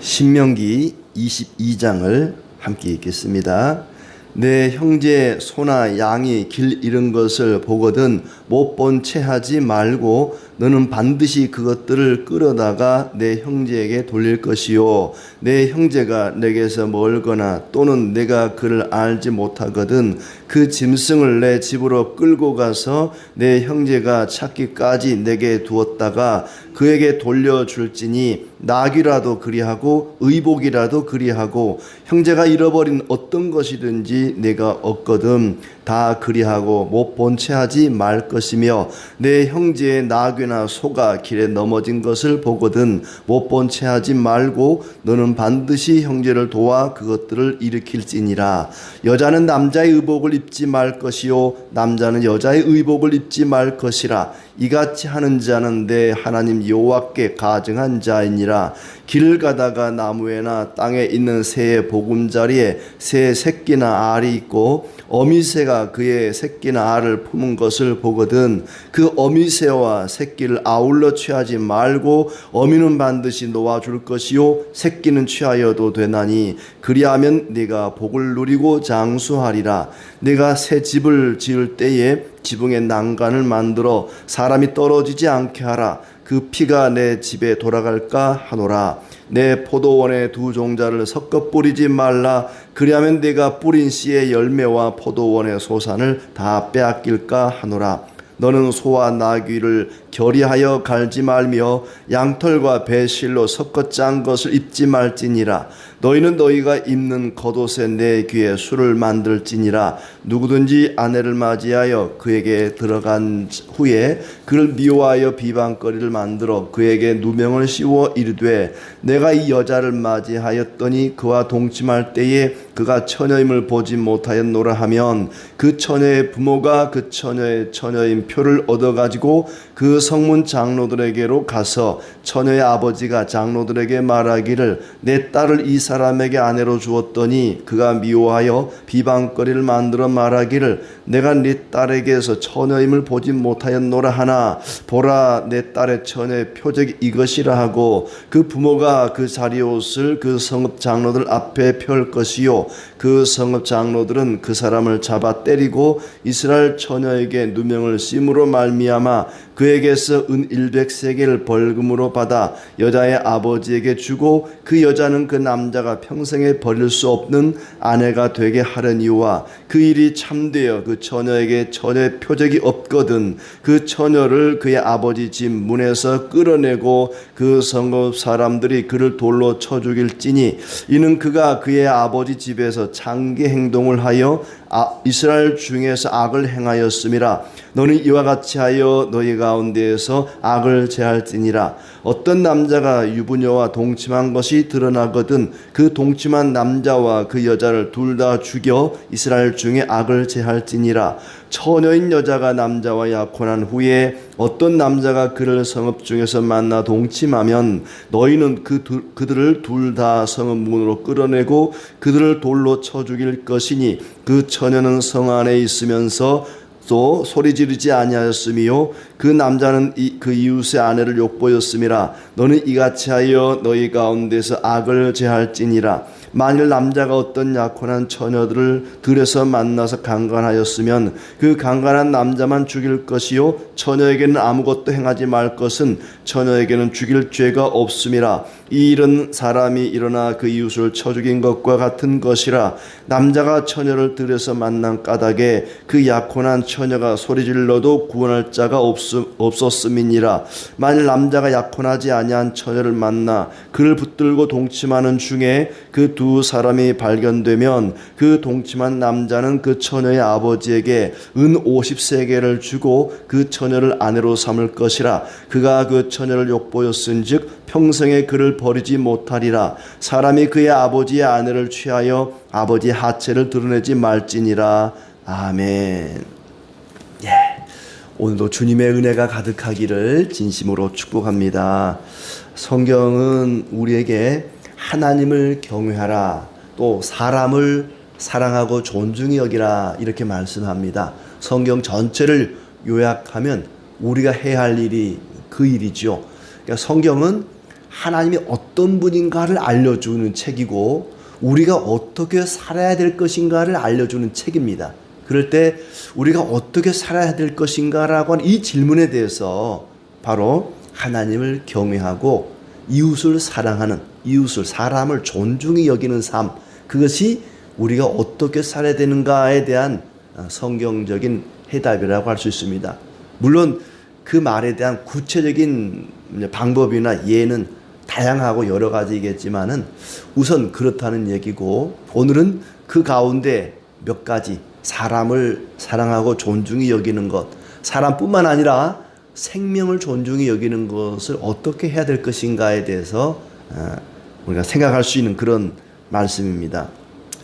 신명기 22장을 함께 읽겠습니다. 내 형제 소나 양이 길 잃은 것을 보거든 못 본 채 하지 말고 너는 반드시 그것들을 끌어다가 내 형제에게 돌릴 것이요 내 형제가 내게서 멀거나 또는 내가 그를 알지 못하거든 그 짐승을 내 집으로 끌고 가서 내 형제가 찾기까지 내게 두었다가 그에게 돌려줄지니 나귀라도 그리하고 의복이라도 그리하고 형제가 잃어버린 어떤 것이든지 내가 얻거든 다 그리하고 못 본 채 하지 말 것이며 내 형제의 나귀나 소가 길에 넘어진 것을 보거든 못 본 채 하지 말고 너는 반드시 형제를 도와 그것들을 일으킬지니라. 여자는 남자의 의복을 입지 말 것이요 남자는 여자의 의복을 입지 말 것이라. 이같이 하는 자는 내 하나님 여호와께 가증한 자이니라. 길을 가다가 나무에나 땅에 있는 새의 보금자리에 새 새끼나 알이 있고 어미새가 그의 새끼나 알을 품은 것을 보거든 그 어미새와 새끼를 아울러 취하지 말고 어미는 반드시 놓아줄 것이요 새끼는 취하여도 되나니 그리하면 네가 복을 누리고 장수하리라. 네가 새 집을 지을 때에 지붕에 난간을 만들어 사람이 떨어지지 않게 하라. 그 피가 내 집에 돌아갈까 하노라. 내 포도원에 두 종자를 섞어 뿌리지 말라. 그리하면 네가 뿌린 씨의 열매와 포도원의 소산을 다 빼앗길까 하노라. 너는 소와 나귀를 결의하여 갈지 말며 양털과 배실로 섞어 짠 것을 입지 말지니라. 너희는 너희가 입는 겉옷에 내 귀에 술을 만들지니라. 누구든지 아내를 맞이하여 그에게 들어간 후에 그를 미워하여 비방거리를 만들어 그에게 누명을 씌워 이르되 내가 이 여자를 맞이하였더니 그와 동침할 때에 그가 처녀임을 보지 못하였노라 하면 그 처녀의 부모가 그 처녀의 처녀인 표를 얻어가지고 그 성문 장로들에게로 가서 처녀의 아버지가 장로들에게 말하기를 내 딸을 이 사람에게 아내로 주었더니 그가 미워하여 비방거리를 만들어 말하기를 내가 네 딸에게서 처녀임을 보지 못하였노라 하나 보라 내 딸의 처녀의 표적이 이것이라 하고 그 부모가 그 자리옷을 그 성읍 장로들 앞에 펼 것이요 그 성읍 장로들은 그 사람을 잡아 때리고 이스라엘 처녀에게 누명을 씌므로 말미암아 그에게서 은 100세겔을 벌금으로 받아 여자의 아버지에게 주고 그 여자는 그 남자가 평생에 버릴 수 없는 아내가 되게 하려니와 그 일이 참되어 그 처녀에게 처녀의 표적이 없거든 그 처녀를 그의 아버지 집 문에서 끌어내고 그 성읍 사람들이 그를 돌로 쳐 죽일지니 이는 그가 그의 아버지 집에서 장개 행동을 하여 이스라엘 중에서 악을 행하였음이라. 너는 이와 같이 하여 너희 가운데에서 악을 제할지니라. 어떤 남자가 유부녀와 동침한 것이 드러나거든 그 동침한 남자와 그 여자를 둘 다 죽여 이스라엘 중에 악을 제할지니라. 처녀인 여자가 남자와 약혼한 후에 어떤 남자가 그를 성읍 중에서 만나 동침하면 너희는 그들을 둘 다 성읍 문으로 끌어내고 그들을 돌로 쳐 죽일 것이니 그 처녀는 성 안에 있으면서 또 소리 지르지 아니하였으며 그 남자는 그 이웃의 아내를 욕보였음이라. 너는 이같이 하여 너희 가운데서 악을 제할지니라. 만일 남자가 어떤 약혼한 처녀들을 들에서 만나서 강간하였으면 그 강간한 남자만 죽일 것이요 처녀에게는 아무것도 행하지 말 것은 처녀에게는 죽일 죄가 없음이라. 이 일은 사람이 일어나 그 이웃을 쳐 죽인 것과 같은 것이라. 남자가 처녀를 들에서 만난 까닭에 그 약혼한 처녀가 소리질러도 구원할 자가 없었음이니라. 만일 남자가 약혼하지 아니한 처녀를 만나 그를 붙들고 동침하는 중에 그 두 사람이 발견되면 그 동침한 남자는 그 처녀의 아버지에게 은 50세겔을 주고 그 처녀를 아내로 삼을 것이라. 그가 그 처녀를 욕보였은즉 평생에 그를 버리지 못하리라. 사람이 그의 아버지의 아내를 취하여 아버지의 하체를 드러내지 말지니라. 아멘. 오늘도 주님의 은혜가 가득하기를 진심으로 축복합니다. 성경은 우리에게 하나님을 경외하라, 또 사람을 사랑하고 존중히 여기라 이렇게 말씀합니다. 성경 전체를 요약하면 우리가 해야 할 일이 그 일이죠. 그러니까 성경은 하나님이 어떤 분인가를 알려주는 책이고 우리가 어떻게 살아야 될 것인가를 알려주는 책입니다. 그럴 때 우리가 어떻게 살아야 될 것인가라고 하는 이 질문에 대해서 바로 하나님을 경외하고 이웃을 사랑하는, 이웃을, 사람을 존중히 여기는 삶, 그것이 우리가 어떻게 살아야 되는가에 대한 성경적인 해답이라고 할 수 있습니다. 물론 그 말에 대한 구체적인 방법이나 예는 다양하고 여러 가지겠지만은 우선 그렇다는 얘기고, 오늘은 그 가운데 몇 가지, 사람을 사랑하고 존중히 여기는 것, 사람뿐만 아니라 생명을 존중히 여기는 것을 어떻게 해야 될 것인가에 대해서 우리가 생각할 수 있는 그런 말씀입니다.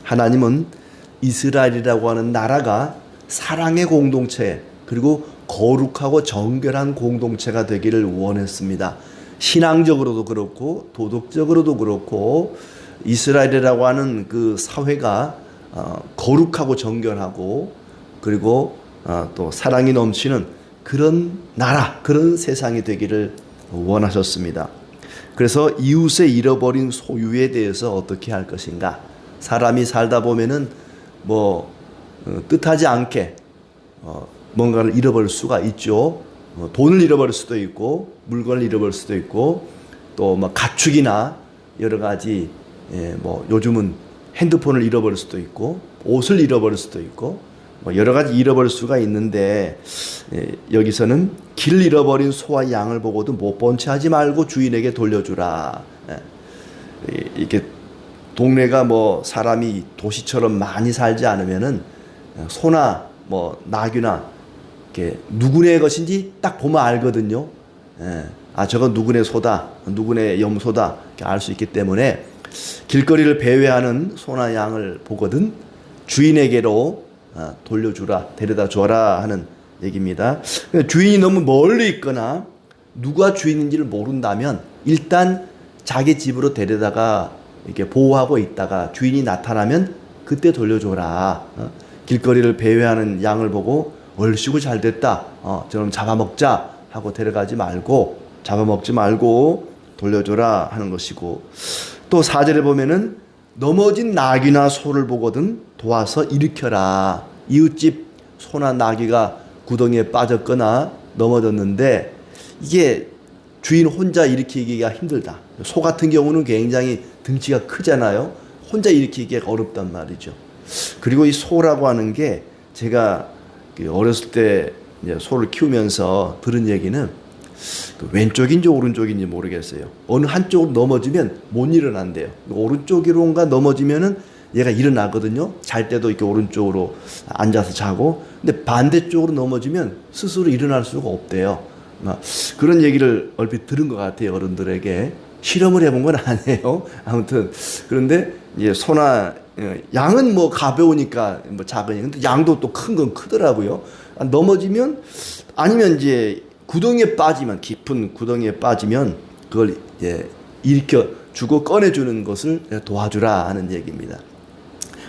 하나님은 이스라엘이라고 하는 나라가 사랑의 공동체, 그리고 거룩하고 정결한 공동체가 되기를 원했습니다. 신앙적으로도 그렇고 도덕적으로도 그렇고 이스라엘이라고 하는 그 사회가 거룩하고 정결하고 그리고 또 사랑이 넘치는 그런 나라, 그런 세상이 되기를 원하셨습니다. 그래서 이웃의 잃어버린 소유에 대해서 어떻게 할 것인가. 사람이 살다 보면은 뜻하지 않게 뭔가를 잃어버릴 수가 있죠. 돈을 잃어버릴 수도 있고 물건을 잃어버릴 수도 있고 또 가축이나 여러 가지 요즘은 핸드폰을 잃어버릴 수도 있고 옷을 잃어버릴 수도 있고 여러 가지 잃어버릴 수가 있는데, 여기서는 길 잃어버린 소와 양을 보고도 못 본 채 하지 말고 주인에게 돌려주라. 이렇게 동네가 사람이 도시처럼 많이 살지 않으면은 소나 나귀나 이렇게 누구네 것인지 딱 보면 알거든요. 저건 누구네 소다, 누구네 염소다 이렇게 알 수 있기 때문에 길거리를 배회하는 소나 양을 보거든 주인에게로 돌려주라, 데려다 줘라 하는 얘기입니다. 주인이 너무 멀리 있거나 누가 주인인지를 모른다면 일단 자기 집으로 데려다가 이렇게 보호하고 있다가 주인이 나타나면 그때 돌려줘라. 길거리를 배회하는 양을 보고 얼씨구 잘 됐다, 저럼 잡아먹자 하고 데려가지 말고, 잡아먹지 말고 돌려줘라 하는 것이고, 또 4절에 보면은 넘어진 나귀나 소를 보거든 도와서 일으켜라. 이웃집 소나 나귀가 구덩이에 빠졌거나 넘어졌는데 이게 주인 혼자 일으키기가 힘들다. 소 같은 경우는 굉장히 등치가 크잖아요. 혼자 일으키기가 어렵단 말이죠. 그리고 이 소라고 하는 게 제가 어렸을 때 소를 키우면서 들은 얘기는 왼쪽인지 오른쪽인지 모르겠어요. 어느 한쪽으로 넘어지면 못 일어난대요. 오른쪽으로인가 넘어지면은 얘가 일어나거든요. 잘 때도 이렇게 오른쪽으로 앉아서 자고, 근데 반대쪽으로 넘어지면 스스로 일어날 수가 없대요. 그런 얘기를 얼핏 들은 것 같아요. 어른들에게. 실험을 해본 건 아니에요. 아무튼 그런데 이제 소나 양은 가벼우니까 작으니, 근데 양도 또 큰 건 크더라고요. 넘어지면, 아니면 이제 구덩이에 빠지면, 깊은 구덩이에 빠지면 그걸 일으켜 주고 꺼내주는 것을 도와주라 하는 얘기입니다.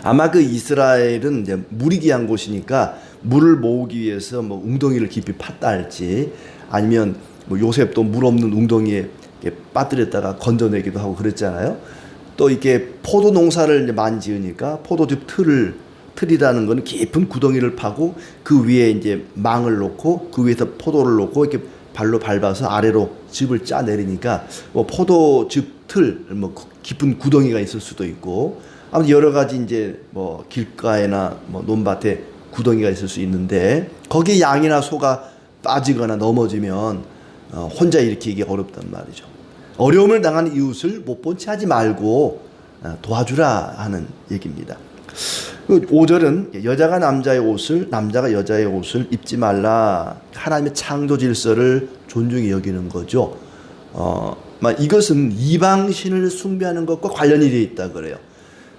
아마 그 이스라엘은 이제 물이 귀한 곳이니까 물을 모으기 위해서 웅덩이를 깊이 팠다 할지, 아니면 요셉도 물 없는 웅덩이에 빠뜨렸다가 건져내기도 하고 그랬잖아요. 또 이렇게 포도 농사를 많이 지으니까 포도즙 틀이라는 건 깊은 구덩이를 파고 그 위에 이제 망을 놓고 그 위에서 포도를 놓고 이렇게 발로 밟아서 아래로 즙을 짜 내리니까 포도즙 틀, 깊은 구덩이가 있을 수도 있고, 아무튼 여러 가지 이제 길가에나 논밭에 구덩이가 있을 수 있는데, 거기에 양이나 소가 빠지거나 넘어지면 혼자 일으키기 어렵단 말이죠. 어려움을 당한 이웃을 못 본 채 하지 말고 도와주라 하는 얘기입니다. 5절은 여자가 남자의 옷을, 남자가 여자의 옷을 입지 말라. 하나님의 창조 질서를 존중히 여기는 거죠. 이것은 이방신을 숭배하는 것과 관련이 되어 있다 그래요.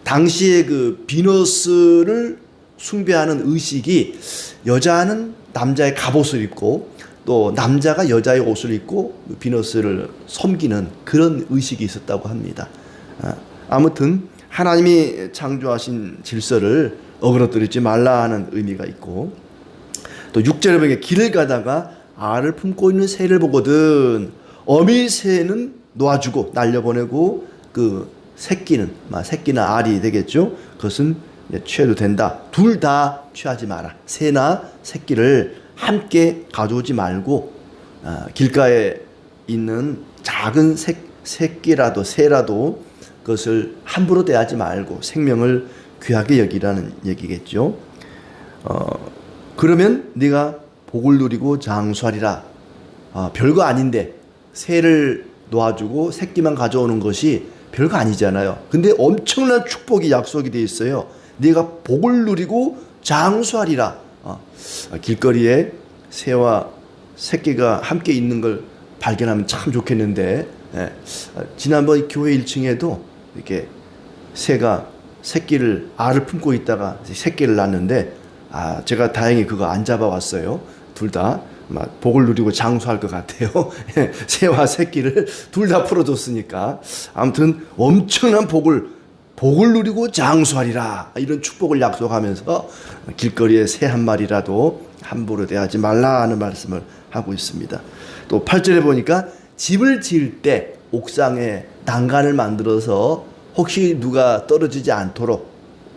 당시에 그 비너스를 숭배하는 의식이, 여자는 남자의 갑옷을 입고 또 남자가 여자의 옷을 입고 비너스를 섬기는 그런 의식이 있었다고 합니다. 아무튼 하나님이 창조하신 질서를 어그러뜨리지 말라 하는 의미가 있고, 또 6절에 보면 길을 가다가 알을 품고 있는 새를 보거든 어미 새는 놓아주고 날려보내고 그 새끼는 알이 되겠죠. 그것은 취해도 된다. 둘 다 취하지 마라. 새나 새끼를 함께 가져오지 말고 길가에 있는 작은 새끼라도 새라도 그것을 함부로 대하지 말고 생명을 귀하게 여기라는 얘기겠죠. 그러면 네가 복을 누리고 장수하리라. 별거 아닌데 새를 놓아주고 새끼만 가져오는 것이 별거 아니잖아요. 근데 엄청난 축복이 약속이 돼 있어요. 네가 복을 누리고 장수하리라. 길거리에 새와 새끼가 함께 있는 걸 발견하면 참 좋겠는데, 지난번 교회 1층에도 이렇게 새가 알을 품고 있다가 새끼를 낳는데, 제가 다행히 그거 안 잡아왔어요. 둘 다 복을 누리고 장수할 것 같아요. 새와 새끼를 둘 다 풀어줬으니까. 아무튼 엄청난 복을 누리고 장수하리라. 이런 축복을 약속하면서 길거리에 새 한 마리라도 함부로 대하지 말라는 말씀을 하고 있습니다. 또 8절에 보니까 집을 지을 때 옥상에 난간을 만들어서 혹시 누가 떨어지지 않도록,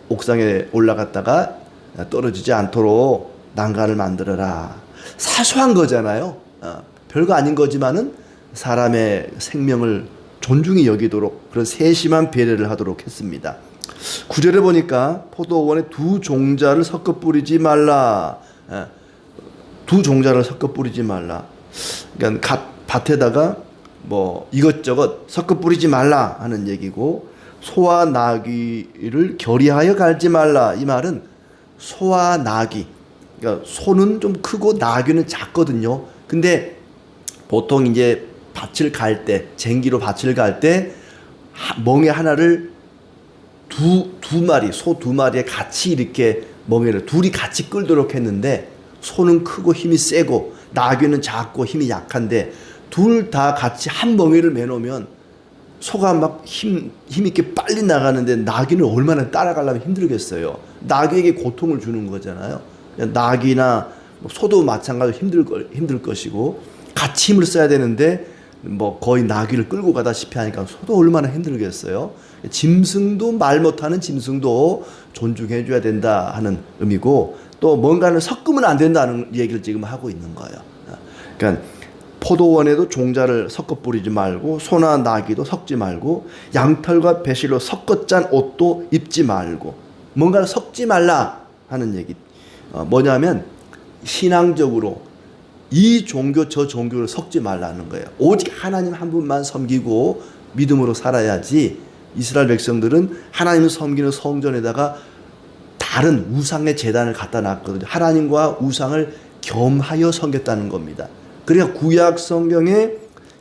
옥상에 올라갔다가 떨어지지 않도록 난간을 만들어라. 사소한 거잖아요. 별거 아닌 거지만은 사람의 생명을 존중히 여기도록 그런 세심한 배려를 하도록 했습니다. 9절에 보니까 포도원에 두 종자를 섞어 뿌리지 말라. 두 종자를 섞어 뿌리지 말라. 그러니까 밭에다가 이것저것 섞어 뿌리지 말라 하는 얘기고, 소와 나귀를 결의하여 갈지 말라. 이 말은 소와 나귀, 그러니까 소는 좀 크고 나귀는 작거든요. 근데 보통 이제 밭을 갈 때, 쟁기로 밭을 갈 때 멍에 하나를 두 마리, 소 두 마리에 같이 이렇게 멍에를 둘이 같이 끌도록 했는데, 소는 크고 힘이 세고 나귀는 작고 힘이 약한데 둘 다 같이 한 멍에를 매놓으면 소가 막 힘 있게 빨리 나가는데 나귀는 얼마나 따라가려면 힘들겠어요. 나귀에게 고통을 주는 거잖아요. 나귀나 소도 마찬가지로 힘들 것이고, 같이 힘을 써야 되는데 거의 나귀를 끌고 가다시피 하니까 소도 얼마나 힘들겠어요. 짐승도, 말 못하는 짐승도 존중해 줘야 된다 하는 의미고, 또 뭔가를 섞으면 안 된다는 얘기를 지금 하고 있는 거예요. 그러니까 포도원에도 종자를 섞어 뿌리지 말고, 소나 나귀도 섞지 말고, 양털과 배실로 섞어 짠 옷도 입지 말고, 뭔가를 섞지 말라 하는 얘기. 뭐냐면 신앙적으로 이 종교 저 종교를 섞지 말라는 거예요. 오직 하나님 한 분만 섬기고 믿음으로 살아야지. 이스라엘 백성들은 하나님을 섬기는 성전에다가 다른 우상의 제단을 갖다 놨거든요. 하나님과 우상을 겸하여 섬겼다는 겁니다. 그러니까 구약 성경에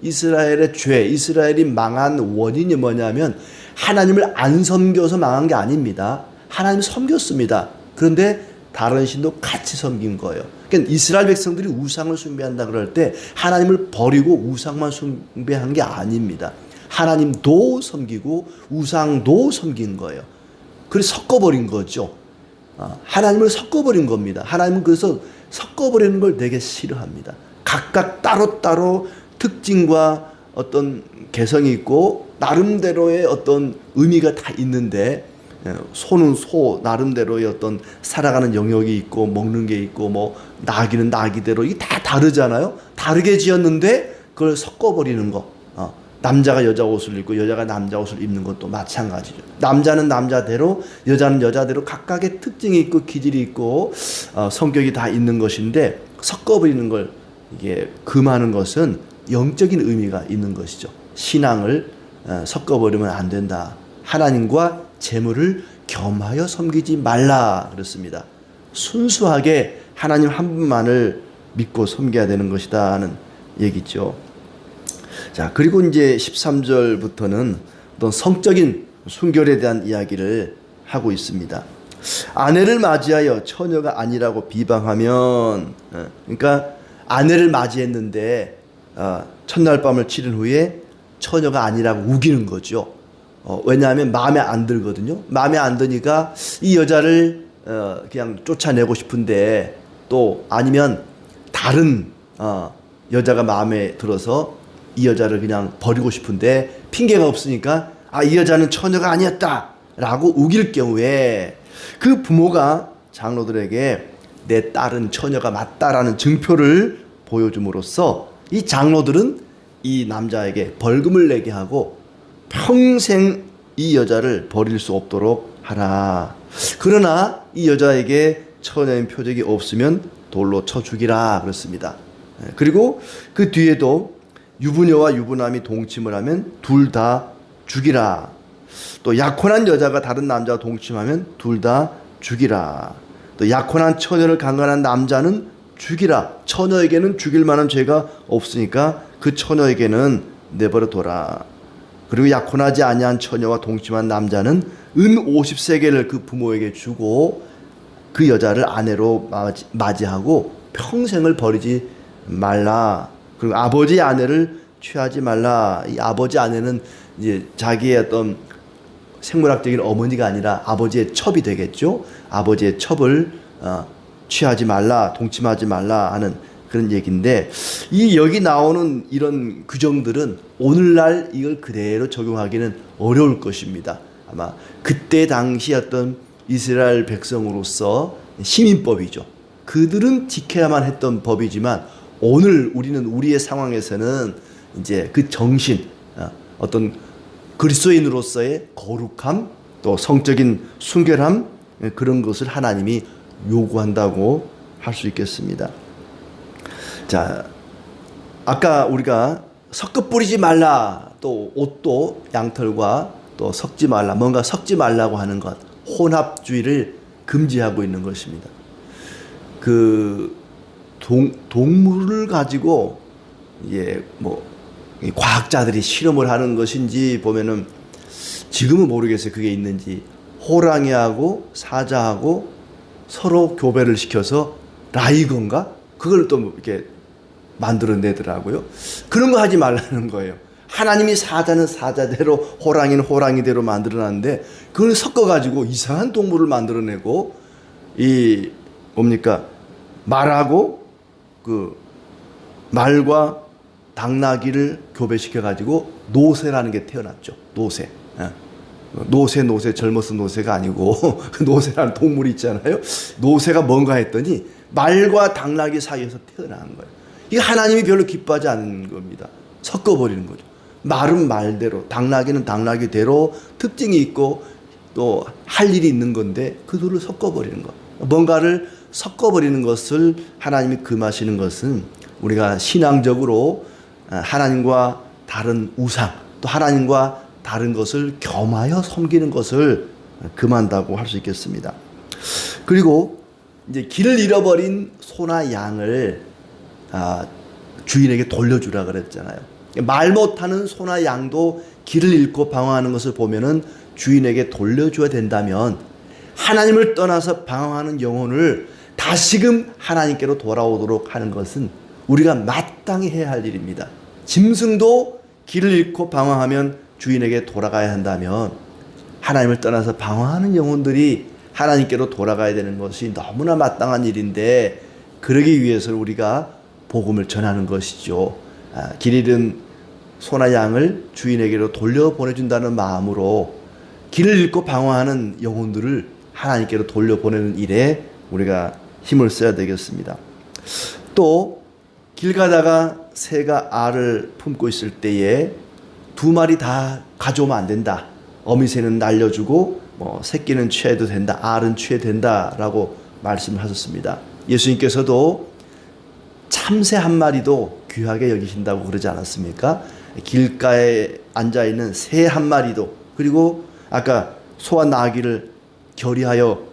이스라엘의 죄, 이스라엘이 망한 원인이 뭐냐면 하나님을 안 섬겨서 망한 게 아닙니다. 하나님 섬겼습니다. 그런데 다른 신도 같이 섬긴 거예요. 그러니까 이스라엘 백성들이 우상을 숭배한다 그럴 때 하나님을 버리고 우상만 숭배한 게 아닙니다. 하나님도 섬기고 우상도 섬긴 거예요. 그래서 섞어버린 거죠. 하나님을 섞어버린 겁니다. 하나님은 그래서 섞어버리는 걸 되게 싫어합니다. 각각 따로따로 특징과 어떤 개성이 있고 나름대로의 어떤 의미가 다 있는데, 소는 소 나름대로의 어떤 살아가는 영역이 있고 먹는 게 있고 나귀는 나귀대로 이게 다 다르잖아요. 다르게 지었는데 그걸 섞어버리는 거. 남자가 여자 옷을 입고 여자가 남자 옷을 입는 것도 마찬가지죠. 남자는 남자대로, 여자는 여자대로 각각의 특징이 있고 기질이 있고 성격이 다 있는 것인데, 섞어버리는 걸 이게 금하는 것은 영적인 의미가 있는 것이죠. 신앙을 섞어버리면 안 된다. 하나님과 재물을 겸하여 섬기지 말라 그랬습니다. 순수하게 하나님 한 분만을 믿고 섬겨야 되는 것이다 하는 얘기죠. 자, 그리고 이제 13절부터는 어떤 성적인 순결에 대한 이야기를 하고 있습니다. 아내를 맞이하여 처녀가 아니라고 비방하면, 그러니까 아내를 맞이했는데 첫날 밤을 치른 후에 처녀가 아니라고 우기는 거죠. 왜냐하면 마음에 안 들거든요. 마음에 안 드니까 이 여자를 그냥 쫓아내고 싶은데, 또 아니면 다른 여자가 마음에 들어서 이 여자를 그냥 버리고 싶은데 핑계가 없으니까 이 여자는 처녀가 아니었다 라고 우길 경우에 그 부모가 장로들에게 내 딸은 처녀가 맞다라는 증표를 보여줌으로써 이 장로들은 이 남자에게 벌금을 내게 하고 평생 이 여자를 버릴 수 없도록 하라. 그러나 이 여자에게 처녀인 표적이 없으면 돌로 쳐 죽이라 그렇습니다. 그리고 그 뒤에도 유부녀와 유부남이 동침을 하면 둘 다 죽이라. 또 약혼한 여자가 다른 남자와 동침하면 둘 다 죽이라. 또 약혼한 처녀를 강간한 남자는 죽이라. 처녀에게는 죽일 만한 죄가 없으니까 그 처녀에게는 내버려 둬라. 그리고 약혼하지 아니한 처녀와 동침한 남자는 은 50세겔을 그 부모에게 주고 그 여자를 아내로 맞이하고 평생을 버리지 말라. 그리고 아버지의 아내를 취하지 말라. 이 아버지 아내는 이제 자기의 어떤 생물학적인 어머니가 아니라 아버지의 첩이 되겠죠. 아버지의 첩을 취하지 말라, 동침하지 말라 하는 그런 얘기인데, 이 여기 나오는 이런 규정들은 오늘날 이걸 그대로 적용하기는 어려울 것입니다. 아마 그때 당시 어떤 이스라엘 백성으로서 시민법이죠. 그들은 지켜야만 했던 법이지만 오늘 우리는 우리의 상황에서는 이제 그 정신, 어떤 그리스도인으로서의 거룩함, 또 성적인 순결함, 그런 것을 하나님이 요구한다고 할 수 있겠습니다. 자, 아까 우리가 섞어 뿌리지 말라, 또 옷도 양털과 또 섞지 말라, 뭔가 섞지 말라고 하는 것, 혼합주의를 금지하고 있는 것입니다. 그 동물을 가지고 과학자들이 실험을 하는 것인지 보면은 지금은 모르겠어요. 그게 있는지. 호랑이하고 사자하고 서로 교배를 시켜서 라이건가? 그걸 또 이렇게 만들어내더라고요. 그런 거 하지 말라는 거예요. 하나님이 사자는 사자대로 호랑이는 호랑이대로 만들어놨는데 그걸 섞어가지고 이상한 동물을 만들어내고 말하고 그 말과 당나귀를 교배시켜가지고 노새라는 게 태어났죠. 노새. 노새 젊어서 노새가 아니고 노새라는 동물이 있잖아요. 노새가 뭔가 했더니 말과 당나귀 사이에서 태어난 거예요. 이게 하나님이 별로 기뻐하지 않는 겁니다. 섞어버리는 거죠. 말은 말대로, 당나귀는 당나귀대로 특징이 있고 또 할 일이 있는 건데 그 둘을 섞어버리는 거. 뭔가를 섞어버리는 것을 하나님이 금하시는 것은 우리가 신앙적으로 하나님과 다른 우상, 또 하나님과 다른 것을 겸하여 섬기는 것을 금한다고 할 수 있겠습니다. 그리고 이제 길을 잃어버린 소나 양을 주인에게 돌려주라 그랬잖아요. 말 못하는 소나 양도 길을 잃고 방황하는 것을 보면은 주인에게 돌려줘야 된다면 하나님을 떠나서 방황하는 영혼을 다시금 하나님께로 돌아오도록 하는 것은 우리가 마땅히 해야 할 일입니다. 짐승도 길을 잃고 방황하면 주인에게 돌아가야 한다면 하나님을 떠나서 방황하는 영혼들이 하나님께로 돌아가야 되는 것이 너무나 마땅한 일인데, 그러기 위해서 우리가 복음을 전하는 것이죠. 길 잃은 소나 양을 주인에게로 돌려보내준다는 마음으로 길을 잃고 방황하는 영혼들을 하나님께로 돌려보내는 일에 우리가 힘을 써야 되겠습니다. 또 길 가다가 새가 알을 품고 있을 때에 두 마리 다 가져오면 안 된다. 어미새는 날려주고 새끼는 취해도 된다. 알은 취해도 된다라고 말씀을 하셨습니다. 예수님께서도 참새 한 마리도 귀하게 여기신다고 그러지 않았습니까? 길가에 앉아있는 새 한 마리도, 그리고 아까 소와 나귀를 결의하여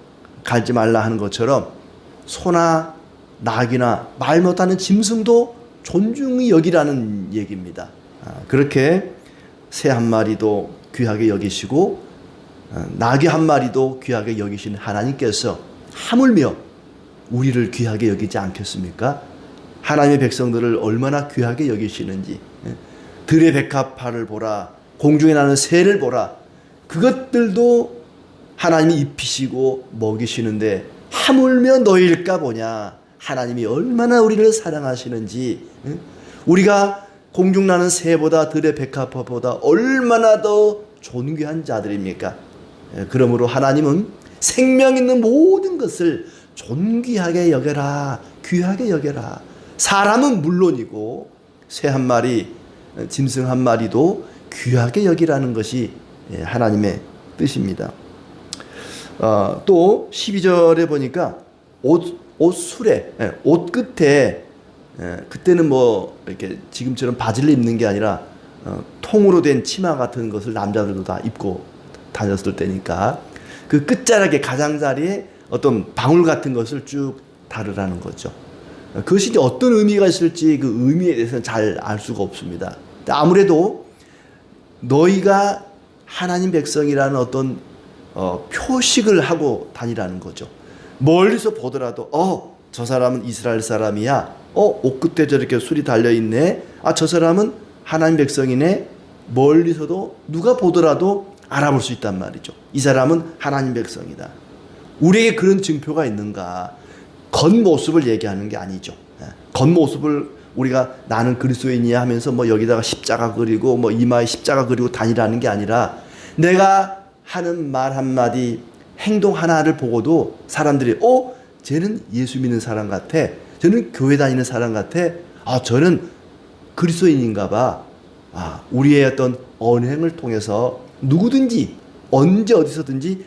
갈지 말라 하는 것처럼 소나 나귀나 말 못하는 짐승도 존중히 여기라는 얘기입니다. 그렇게 새 한 마리도 귀하게 여기시고 나귀 한 마리도 귀하게 여기시는 하나님께서 하물며 우리를 귀하게 여기지 않겠습니까? 하나님의 백성들을 얼마나 귀하게 여기시는지. 들의 백합화를 보라, 공중에 나는 새를 보라. 그것들도 하나님이 입히시고 먹이시는데 하물며 너희일까 보냐. 하나님이 얼마나 우리를 사랑하시는지. 우리가 공중 나는 새보다 들의 백합화보다 얼마나 더 존귀한 자들입니까? 그러므로 하나님은 생명 있는 모든 것을 존귀하게 여겨라, 귀하게 여겨라. 사람은 물론이고 새 한 마리, 짐승 한 마리도 귀하게 여기라는 것이 하나님의 뜻입니다. 또 12절에 보니까 옷술에, 옷 끝에, 그때는 뭐 이렇게 지금처럼 바지를 입는 게 아니라 통으로 된 치마 같은 것을 남자들도 다 입고 다녔을 때니까 그 끝자락에 가장자리에 어떤 방울 같은 것을 쭉 다르라는 거죠. 그것이 이제 어떤 의미가 있을지 그 의미에 대해서는 잘 알 수가 없습니다. 아무래도 너희가 하나님 백성이라는 어떤 표식을 하고 다니라는 거죠. 멀리서 보더라도 저 사람은 이스라엘 사람이야. 옷 끝에 저렇게 술이 달려있네. 저 사람은 하나님 백성이네. 멀리서도 누가 보더라도 알아볼 수 있단 말이죠. 이 사람은 하나님 백성이다. 우리에게 그런 증표가 있는가? 겉모습을 얘기하는 게 아니죠. 겉모습을 우리가 나는 그리스도인이야 하면서 뭐 여기다가 십자가 그리고 뭐 이마에 십자가 그리고 다니라는 게 아니라 내가 하는 말 한마디, 행동 하나를 보고도 사람들이 쟤는 예수 믿는 사람 같아. 저는 교회 다니는 사람 같아. 저는 그리스도인인가 봐. 우리의 어떤 언행을 통해서 누구든지 언제 어디서든지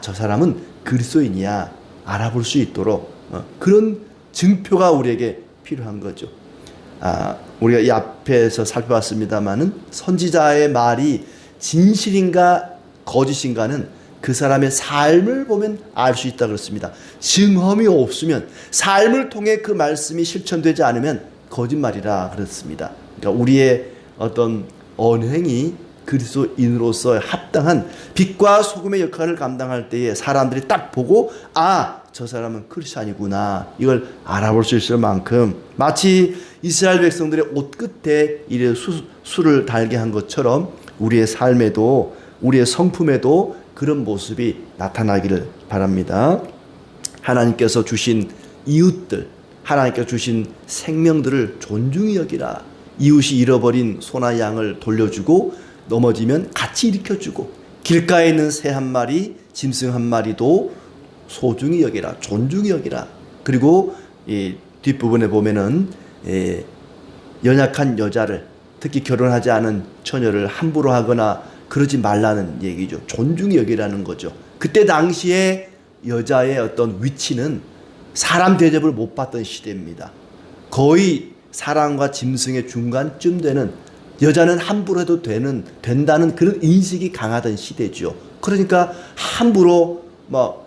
저 사람은 그리스도인이야 알아볼 수 있도록 그런 증표가 우리에게 필요한 거죠. 우리가 이 앞에서 살펴봤습니다마는 선지자의 말이 진실인가 거짓인가는 그 사람의 삶을 보면 알 수 있다 그렇습니다. 증험이 없으면, 삶을 통해 그 말씀이 실천되지 않으면 거짓말이라 그렇습니다. 그러니까 우리의 어떤 언행이 그리스도인으로서 합당한 빛과 소금의 역할을 감당할 때에 사람들이 딱 보고 저 사람은 크리스찬이구나 이걸 알아볼 수 있을 만큼, 마치 이스라엘 백성들의 옷 끝에 이래 술을 달게 한 것처럼 우리의 삶에도, 우리의 성품에도 그런 모습이 나타나기를 바랍니다. 하나님께서 주신 이웃들, 하나님께서 주신 생명들을 존중히 여기라. 이웃이 잃어버린 소나 양을 돌려주고 넘어지면 같이 일으켜주고, 길가에 있는 새 한 마리, 짐승 한 마리도 소중히 여기라, 존중히 여기라. 그리고 이 뒷부분에 보면은 연약한 여자를, 특히 결혼하지 않은 처녀를 함부로 하거나 그러지 말라는 얘기죠. 존중히 여기라는 거죠. 그때 당시에 여자의 어떤 위치는 사람 대접을 못 받던 시대입니다. 거의 사람과 짐승의 중간쯤 되는, 여자는 함부로 해도 된다는 그런 인식이 강하던 시대죠. 그러니까 함부로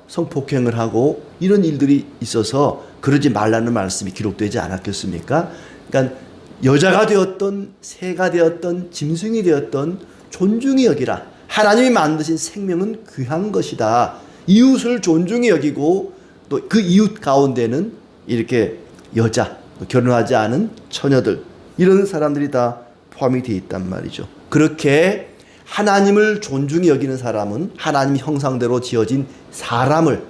성폭행을 하고 이런 일들이 있어서 그러지 말라는 말씀이 기록되지 않았겠습니까? 그러니까 여자가 되었던, 새가 되었던, 짐승이 되었던 존중히 여기라. 하나님이 만드신 생명은 귀한 것이다. 이웃을 존중히 여기고, 또 그 이웃 가운데는 이렇게 여자, 결혼하지 않은 처녀들, 이런 사람들이 다 포함이 되어 있단 말이죠. 그렇게 하나님을 존중히 여기는 사람은 하나님 형상대로 지어진 사람을,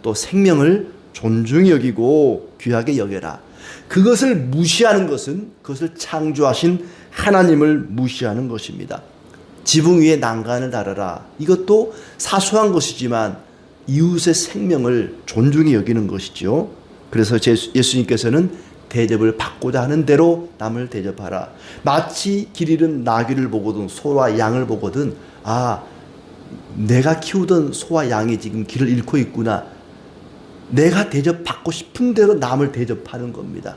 또 생명을 존중히 여기고 귀하게 여겨라. 그것을 무시하는 것은 그것을 창조하신 하나님을 무시하는 것입니다. 지붕 위에 난간을 달아라. 이것도 사소한 것이지만 이웃의 생명을 존중히 여기는 것이죠. 그래서 예수님께서는 대접을 받고자 하는 대로 남을 대접하라. 마치 길 잃은 나귀를 보거든, 소와 양을 보거든, 내가 키우던 소와 양이 지금 길을 잃고 있구나. 내가 대접받고 싶은 대로 남을 대접하는 겁니다.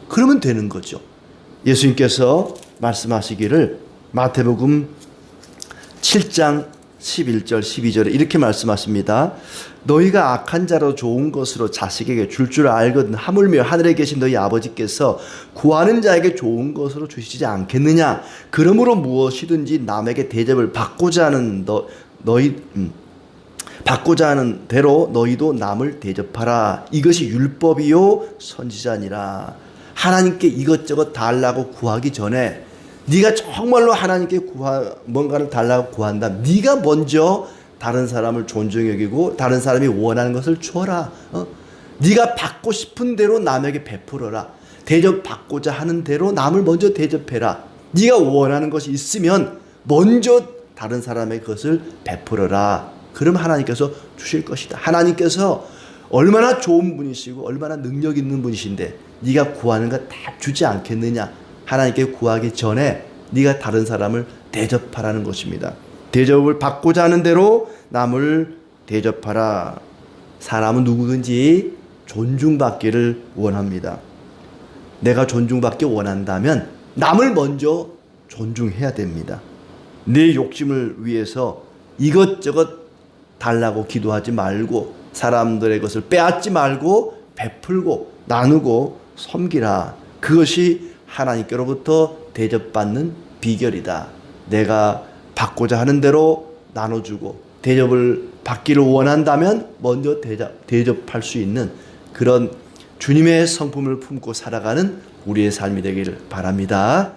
그러면 되는 거죠. 예수님께서 말씀하시기를 마태복음 7장 11절 12절에 이렇게 말씀하십니다. 너희가 악한 자로 좋은 것으로 자식에게 줄 알거든 하물며 하늘에 계신 너희 아버지께서 구하는 자에게 좋은 것으로 주시지 않겠느냐. 그러므로 무엇이든지 남에게 대접을 받고자 하는 받고자 하는 대로 너희도 남을 대접하라. 이것이 율법이요 선지자니라. 하나님께 이것저것 달라고 구하기 전에, 네가 정말로 하나님께 뭔가를 달라고 구한다. 네가 먼저 다른 사람을 존중히 여기고 다른 사람이 원하는 것을 주어라. 네가 받고 싶은 대로 남에게 베풀어라. 대접받고자 하는 대로 남을 먼저 대접해라. 네가 원하는 것이 있으면 먼저 다른 사람의 것을 베풀어라. 그럼 하나님께서 주실 것이다. 하나님께서 얼마나 좋은 분이시고 얼마나 능력 있는 분이신데 네가 구하는 거 다 주지 않겠느냐. 하나님께 구하기 전에 네가 다른 사람을 대접하라는 것입니다. 대접을 받고자 하는 대로 남을 대접하라. 사람은 누구든지 존중받기를 원합니다. 내가 존중받기 원한다면 남을 먼저 존중해야 됩니다. 내 욕심을 위해서 이것저것 달라고 기도하지 말고 사람들의 것을 빼앗지 말고 베풀고 나누고 섬기라. 그것이 하나님께로부터 대접받는 비결이다. 내가 받고자 하는 대로 나눠주고 대접을 받기를 원한다면 먼저 대접할 수 있는 그런 주님의 성품을 품고 살아가는 우리의 삶이 되기를 바랍니다.